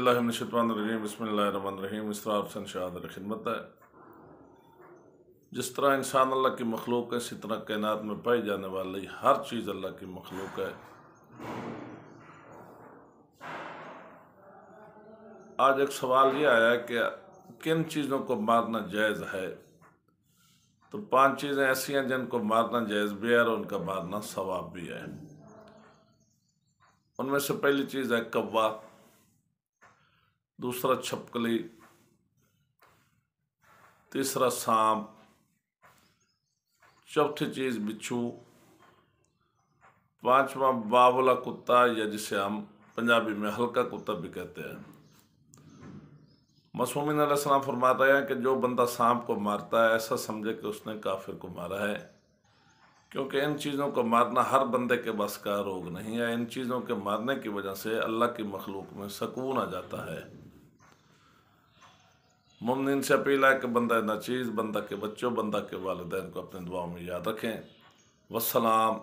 औज़ुबिल्लाहिमिनश्शैतानिर्रजीम बिस्मिल्लाहिर्रहमानिर्रहीम। इसरार से शहादत खिदमत है। जिस तरह इंसान अल्लाह की मखलूक है, इसी तरह कायनात में पाई जाने वाली हर चीज़ अल्लाह की मखलूक है। आज एक सवाल ये आया है कि किन चीज़ों को मारना जायज़ है। तो 5 चीज़ें ऐसी हैं जिनको मारना जायज़ भी है और उनका मारना सवाब भी है। उनमें से पहली चीज़ है कौवा, दूसरा छपकली, तीसरा सांप, चौथी चीज़ बिच्छू, पांचवा बावला कुत्ता या जिसे हम पंजाबी में हल्का कुत्ता भी कहते हैं। मासूमीन अलैहिस्सलाम फरमाते हैं कि जो बंदा सांप को मारता है ऐसा समझे कि उसने काफिर को मारा है, क्योंकि इन चीज़ों को मारना हर बंदे के बस का रोग नहीं है। इन चीज़ों के मारने की वजह से अल्लाह की मखलूक में सुकून आ जाता है। मुमिन से अपील है कि बंदा नाचीज़, बंदा के बच्चों, बंदा के वालिदैन को अपने दुआओं में याद रखें। वस्सलाम।